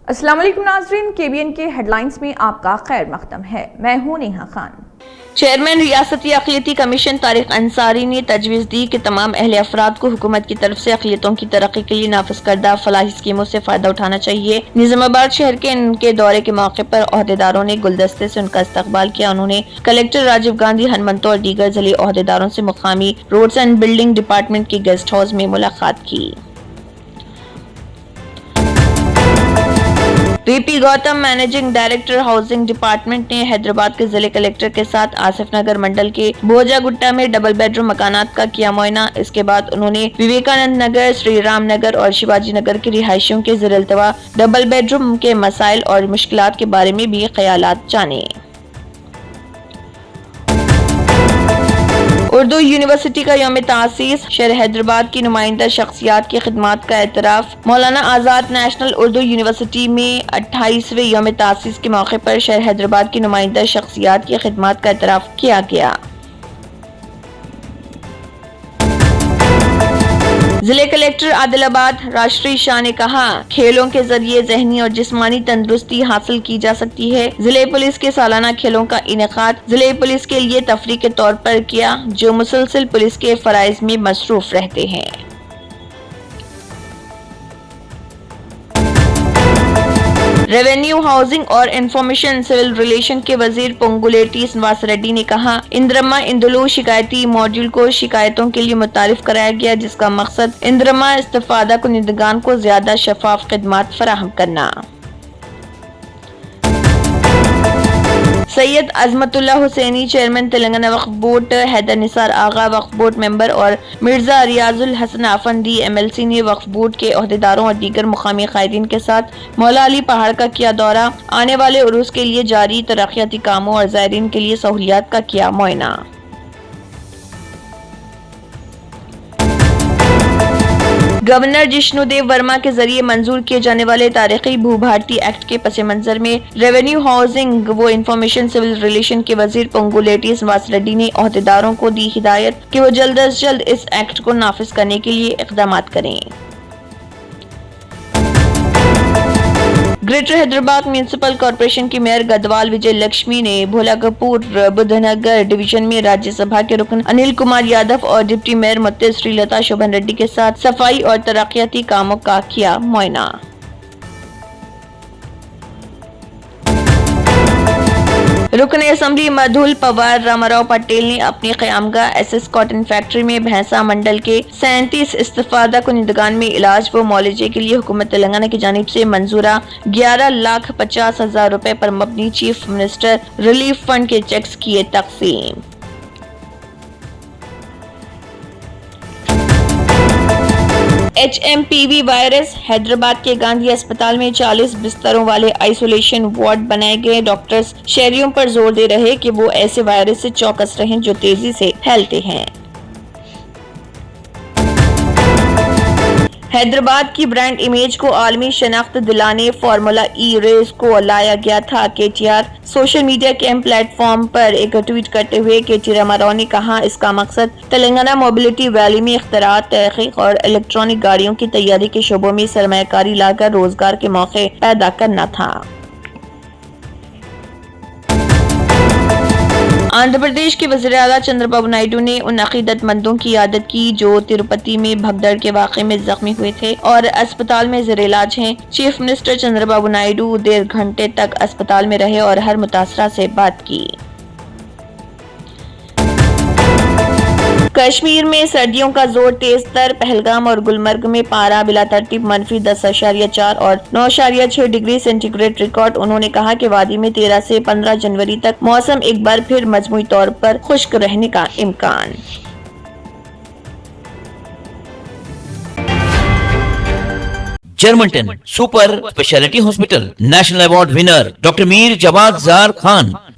السلام علیکم ناظرین، KBN کے ہیڈ لائنز میں آپ کا خیر مقدم ہے۔ میں ہوں نیہا خان۔ چیئرمین ریاستی اقلیتی کمیشن طارق انصاری نے تجویز دی کہ تمام اہل افراد کو حکومت کی طرف سے اقلیتوں کی ترقی کے لیے نافذ کردہ فلاحی اسکیموں سے فائدہ اٹھانا چاہیے۔ نظام آباد شہر کے ان کے دورے کے موقع پر عہدیداروں نے گلدستے سے ان کا استقبال کیا۔ انہوں نے کلکٹر راجیو گاندھی ہنمنتو اور دیگر ضلعی عہدیداروں سے مقامی روڈز اینڈ بلڈنگ ڈپارٹمنٹ کے گیسٹ ہاؤس میں ملاقات کی۔ V P Gautam managing director housing department نے حیدرآباد کے ضلع کلکٹر کے ساتھ آصف نگر منڈل کے بوجا گٹا میں ڈبل بیڈ روم مکانات کا کیا معائنہ۔ اس کے بعد انہوں نے وویکانند نگر، شری رام نگر اور شیواجی نگر کے رہائشیوں کے زیر التواء ڈبل بیڈ روم کے مسائل اور مشکلات کے بارے میں بھی خیالات جانے۔ اردو یونیورسٹی کا یوم تاسیس، شہر حیدرآباد کی نمائندہ شخصیات کی خدمات کا اعتراف۔ مولانا آزاد نیشنل اردو یونیورسٹی میں 28ویں یوم تاسیس کے موقع پر شہر حیدرآباد کی نمائندہ شخصیات کی خدمات کا اعتراف کیا گیا۔ ضلع کلکٹر عادل آباد راشٹری شاہ نے کہا، کھیلوں کے ذریعے ذہنی اور جسمانی تندرستی حاصل کی جا سکتی ہے۔ ضلع پولیس کے سالانہ کھیلوں کا انعقاد ضلع پولیس کے لیے تفریح کے طور پر کیا، جو مسلسل پولیس کے فرائض میں مصروف رہتے ہیں۔ ریونیو، ہاؤسنگ اور انفارمیشن سول ریلیشن کے وزیر پونگولیٹی سنواس ریڈی نے کہا، اندرما اندلو شکایتی ماڈیول کو شکایتوں کے لیے متعارف کرایا گیا، جس کا مقصد اندرما استفادہ کنندگان کو زیادہ شفاف خدمات فراہم کرنا۔ سید عظمت اللہ حسینی چیئرمین تلنگانہ وقف بورڈ، حیدر نثار آغا وقف بورڈ ممبر اور مرزا ریاض الحسن افندی MLC نے وقف بورڈ کے عہدیداروں اور دیگر مقامی قائدین کے ساتھ مولا علی پہاڑ کا کیا دورہ، آنے والے عروس کے لیے جاری ترقیاتی کاموں اور زائرین کے لیے سہولیات کا کیا معائنہ۔ گورنر جشنو دیو ورما کے ذریعے منظور کیے جانے والے تاریخی بھو بھارتی ایکٹ کے پس منظر میں ریونیو، ہاؤسنگ و انفارمیشن سول ریلیشن کے وزیر پونگولیٹی سنواس ریڈی نے عہدیداروں کو دی ہدایت کہ وہ جلد از جلد اس ایکٹ کو نافذ کرنے کے لیے اقدامات کریں۔ گریٹر حیدرآباد میونسپل کارپوریشن کی میئر گدوال وجے لکشمی نے بھولاکپور بدھ نگر ڈویژن میں راجیہ سبھا کے رکن انل کمار یادو اور ڈپٹی میئر متیز شری لتا شوبھن ریڈی کے ساتھ صفائی اور ترقیاتی کاموں کا کیا معائنہ۔ رکن اسمبلی مدھول پوار راما پٹیل نے اپنی قیامگاہ SS کاٹن فیکٹری میں بھینسا منڈل کے 37 استفادہ کنندگان میں علاج و معالجے کے لیے حکومت تلنگانہ کی جانب سے منظورہ 11,50,000 روپے پر مبنی چیف منسٹر ریلیف فنڈ کے چیکس کیے تقسیم۔ HMPV وائرس، حیدرآباد کے گاندھی اسپتال میں 40 بستروں والے آئسولیشن وارڈ بنائے گئے۔ ڈاکٹرز شہریوں پر زور دے رہے کہ وہ ایسے وائرس سے چوکس رہیں جو تیزی سے پھیلتے ہیں۔ حیدرآباد کی برانڈ امیج کو عالمی شناخت دلانے فارمولا ای ریس کو لایا گیا تھا۔ KTR سوشل میڈیا کے اہم پلیٹ فارم پر ایک ٹویٹ کرتے ہوئے KT راما راؤ نے کہا، اس کا مقصد تلنگانہ موبلٹی ویلی میں اختراعات، تحقیق اور الیکٹرانک گاڑیوں کی تیاری کے شعبوں میں سرمایہ کاری لا کر روزگار کے موقع پیدا کرنا تھا۔ آندھرا پردیش کے وزیر اعلیٰ چندر بابو نائیڈو نے ان عقیدت مندوں کی عیادت کی جو تروپتی میں بھگدڑ کے واقعے میں زخمی ہوئے تھے اور اسپتال میں زیر علاج ہیں۔ چیف منسٹر چندر بابو نائیڈو 1.5 گھنٹے تک اسپتال میں رہے اور ہر متاثرہ سے بات کی۔ کشمیر میں سردیوں کا زور تیز تر، پہلگام اور گلمرگ میں پارہ بلا ترتیب -10.4 اور 9.6 ڈگری سینٹی گریڈ ریکارڈ۔ انہوں نے کہا کہ وادی میں 13 سے 15 جنوری تک موسم ایک بار پھر مجموعی طور پر خشک رہنے کا امکان۔ جرمنٹن super speciality hospital national award winner doctor Mir Jawad Zar Khan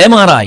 MRI,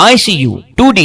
ICU, 2D